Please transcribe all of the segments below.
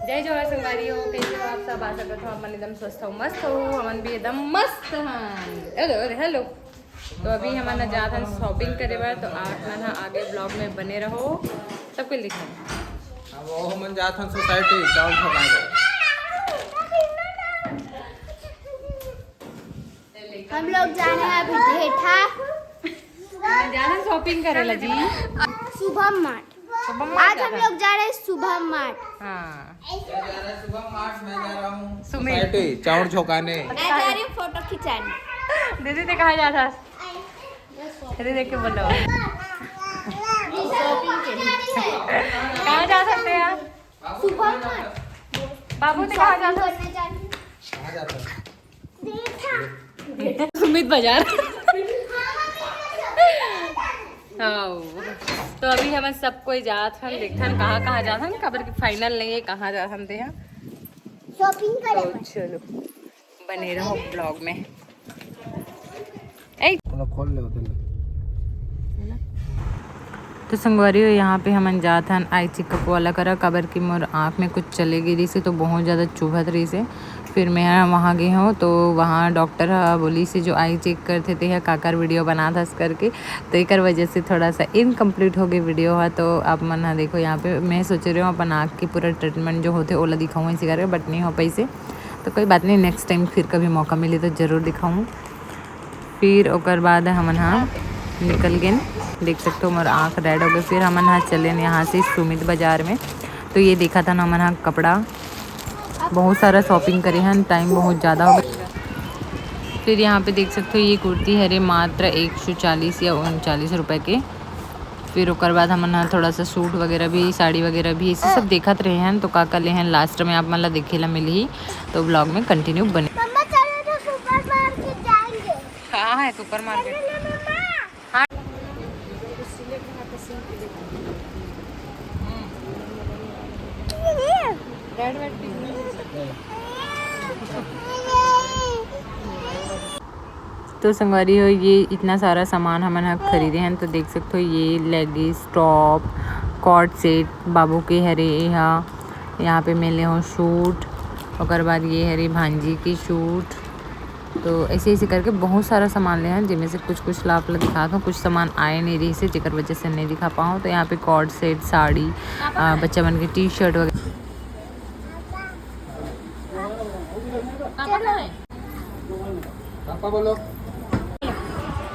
जय जोहार संगवारी हो, कैसे हो आप सब? आशा करता हूँ अपन एकदम स्वस्थ हो, मस्त हो। हमन भी एकदम मस्त हैं। अरे हेलो। तो अभी हमन जात हन शॉपिंग करे बार, तो आप मन आगे ब्लॉग में बने रहो, सब कुछ लिखा है। अब वो हमन जात हन सोसाइटी चावल ठोकाए। हम लोग जा रहे हैं अभी ढेठा जा रहे शॉपिंग करे ला जी, शुभम मार्ट। आज हम लोग जा रहे हैं शुभम मार्ट। हाँ सुबह 8 मैं जा रहा हूँ सुमित। सोसाइटी चावल ठोकाने। मैं जा रही हूँ फोटो खिंचाने। दीदी ने कहा जा था, दीदी देख के बोलो कहाँ जा सकते हैं आप? शुभम मार्ट। बाबू ने कहा जा सकते? कहाँ जाता है? सुमित बाजार। तो अभी हम सब कोई जात हन, देखथन कहाँ जात हन, खबर की फाइनल नहीं है कहाँ जात हन ते शॉपिंग तो करें। चलो बने रहो ब्लॉग में। खोल ले उधर। तो संगवारी हो, यहाँ पे हमन जात हन आई चेकअप वाला करा, कबर की मोर आँख में कुछ चले गिरी से, तो बहुत ज़्यादा चुभत रही से। फिर मैं वहाँ गई हूँ, तो वहाँ डॉक्टर बोली से जो आई चेक करते थे काकर वीडियो बना था करके, तो एक वजह से थोड़ा सा इनकम्प्लीट हो गई वीडियो है। तो आप मन देखो यहाँ पे मैं सोच रही हूँ अपन आँख की पूरा ट्रीटमेंट जो होते ओला दिखाऊँ इसी करके, बट नहीं हो पाई से। तो कोई बात नहीं, नेक्स्ट टाइम फिर कभी मौका मिले तो ज़रूर दिखाऊँ। फिर ओकर बाद हमन हाँ निकल गए, देख सकते हो मोर आँख रेड हो गए। फिर हमन हाँ चले यहाँ से सुमित बाज़ार में, तो ये देखा था ना हमन हाँ कपड़ा, बहुत सारा शॉपिंग करे हैं, टाइम बहुत ज़्यादा हो गया। फिर यहाँ पे देख सकते हो ये कुर्ती है रे मात्र 140 या 39 रुपये के। फिर ओकर बाद हमन हाँ थोड़ा सा सूट वगैरह भी, साड़ी वगैरह भी इसे सब देखत रहे हैं। तो का ले हैं लास्ट में आप मतलब देखे ला मिली, तो ब्लॉग में कंटिन्यू बने। मम्मा चलो तो सुपर मार्केट जाएंगे। हाँ है सुपर मार्केट। तो संगवारी हो, ये इतना सारा सामान हमन खरीदे हैं। तो देख सकते हो ये लेगिस, टॉप, कॉट सेट बाबू के हरे यहाँ पे मिले हो शूट, और बाद ये हरी भांजी की शूट। तो ऐसे ऐसे करके बहुत सारा सामान ले हैं, जिनमें से कुछ लाभ ला दिखा दूँ, कुछ सामान आए नहीं रही से, जिकर वजह से नहीं दिखा पाऊँ। तो यहाँ पे कॉट सेट, साड़ी, बच्चा बन के टी शर्ट वगैरह। पापा बोलो।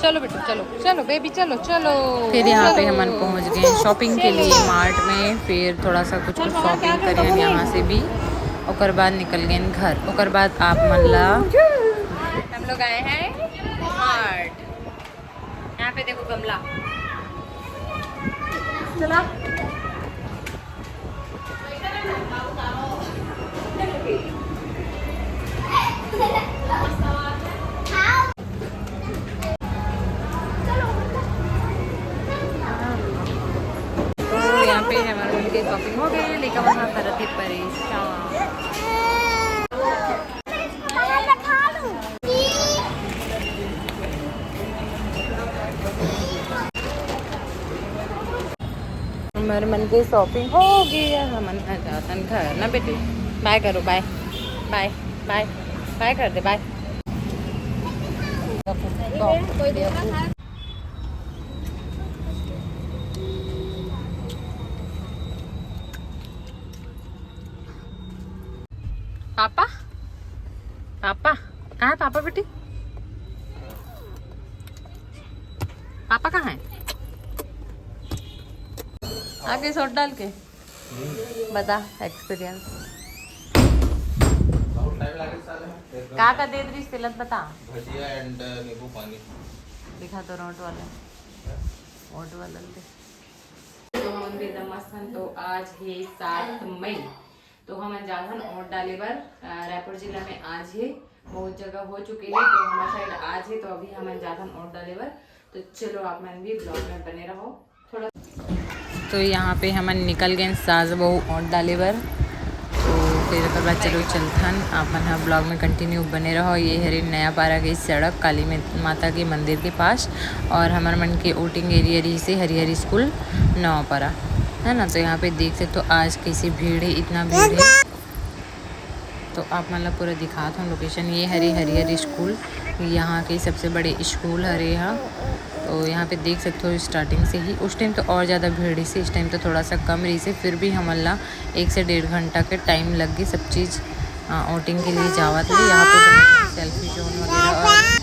चलो बेटा चलो चलो बेबी चलो चलो। फिर यहाँ पे हमन पहुँच गए शॉपिंग के लिए मार्ट में। फिर थोड़ा सा कुछ शॉपिंग करें यहाँ से भी, और बाद निकल गए घर। और बाद आप मन ला हम लोग आए हैं मार्ट। यहाँ पे देखो गमला, चला यहाँ पे हमारे उनकी शॉपिंग हो गई, लेकिन वहाँ कर थे परेशान। हमारे मन की शॉपिंग हो गई है, हमन जातन घर ना बेटी। बाय करो, बाय बाय बाय बाय कर दे, बाय। पापा पापा कहाँ है पापा बेटी? पापा कहाँ है? आगे सोट डाल के बता एक्सपीरियंस का दे रही तिलत बता। भजिया एंड नींबू पानी दिखा तो रोट वाला दे। तो हम भी एकदम मस्त हन। तो आज है 7 मई, तो हम जाथन वोट डाले बर रायपुर जिला में। आज है बहुत जगह हो चुके हैं, तो हमारे साइड आज है, तो अभी हम जाथन वोट डाले बर। तो चलो आप मन भी ब्लॉग में बने रहो थोड़ा। तो यहाँ पे हम निकल गए सास बहू वोट डाले बर। तो फिर ओकर बाद चलो चलथन आप मन ब्लॉग में कंटिन्यू बने रहो। ये हरी नया पारा गई सड़क काली माता के मंदिर के पास, और हमारे मन के वोटिंग एरिया रही से हरी स्कूल नवा पारा है ना। तो यहाँ पे देख सकते हो आज कैसी भीड़ है, इतना भीड़ है तो आप मतलब पूरा दिखा था लोकेशन। ये हरिहर स्कूल, यहाँ के सबसे बड़े स्कूल हरे यहाँ। तो यहाँ पे देख सकते हो स्टार्टिंग से ही, उस टाइम तो और ज़्यादा भीड़ रही से, इस टाइम तो थोड़ा सा कम रही से, फिर भी हमला 1 से 1.5 घंटा के टाइम लग गई सब चीज़ आउटिंग के लिए जावा थे। यहाँ पे सेल्फी जोन वगैरह और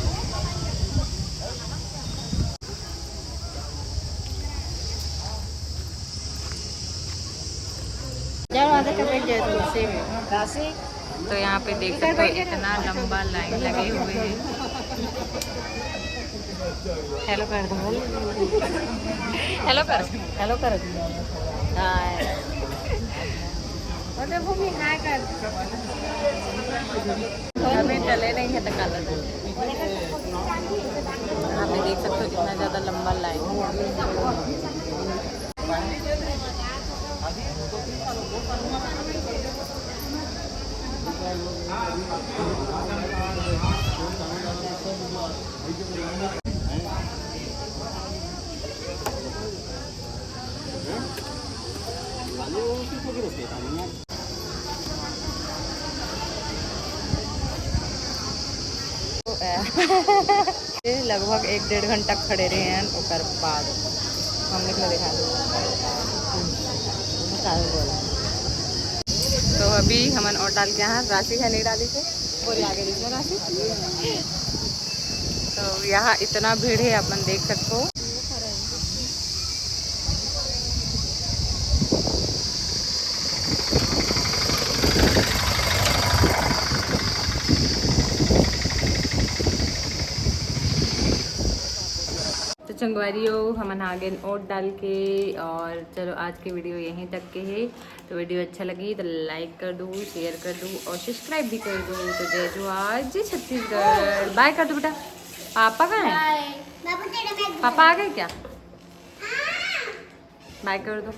तो यहाँ पे देख सकते हो इतना लंबा लाइन लगे हुए हैं। हेलो कर दो, हेलो कर, हेलो कर, अभी चले नहीं है तो काला यहाँ पे देख सकते हो इतना ज़्यादा लंबा लाइन। लगभग 1-1.5 घंटा खड़े रहे हैं और बाद हमने को दिखा बोला। तो अभी हमन और डाल के यहाँ राशि है नहीं डाली थे और आगे दीजिए राशि। तो यहाँ इतना भीड़ है अपन देख सकते हो। चंगवारियों हमन आगे ओट डाल के, और चलो आज की वीडियो यहीं तक के है। तो वीडियो अच्छा लगी तो लाइक कर दो, शेयर कर दो और सब्सक्राइब भी कर दो। तो जय जवाहर, जय छत्तीसगढ़। बाय कर दो बेटा। पापा कहाँ है? पापा आ गए क्या? बाय कर दो।